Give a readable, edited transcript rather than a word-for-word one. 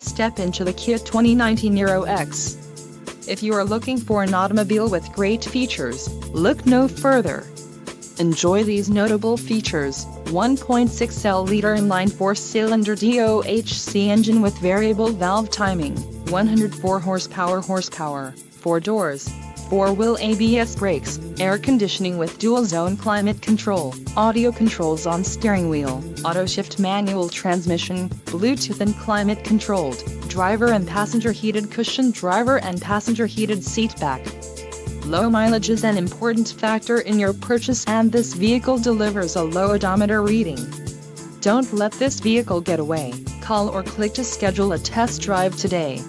Step into the Kia 2019 Niro EX. If you are looking for an automobile with great features, look no further. Enjoy these notable features: 1.6L-liter inline four-cylinder DOHC engine with variable valve timing, 104 horsepower, 4 doors, 4-wheel ABS brakes, air conditioning with dual-zone climate control, audio controls on steering wheel, auto-shift manual transmission, Bluetooth and climate-controlled, driver and passenger heated cushion, driver and passenger heated seat back. Low mileage is an important factor in your purchase, and this vehicle delivers a low odometer reading. Don't let this vehicle get away. Call or click to schedule a test drive today.